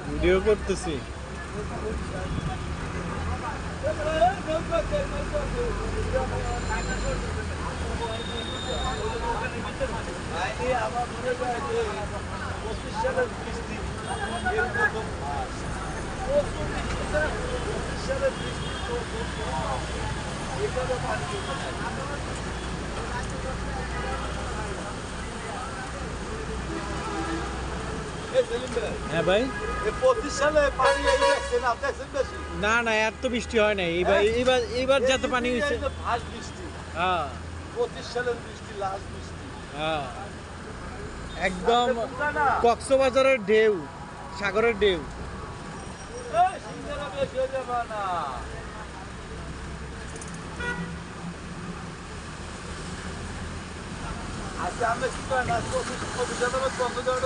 Video করতেছি। আমার মনে হয় যে 25 সালের বৃষ্টি এরকম প্রচুর বৃষ্টি, 25 সালের বৃষ্টি এখানে পানি হ্যাঁ ভাই, 25 সালে পানি এই দেখছেন না, দেখছেন বেশি না না এত বৃষ্টি হয় নাই এইবার যত পানি হয়েছে। ফার্স্ট বৃষ্টি, হ্যাঁ 25 সালের বৃষ্টি, লাস্ট বৃষ্টি। হ্যাঁ, একদম কক্সবাজারের ঢেউ, সাগরের ঢেউ। সিঙ্গারা বেশি হয়ে যাবে না। আচ্ছা, আমরা কি করেন, 25 সালে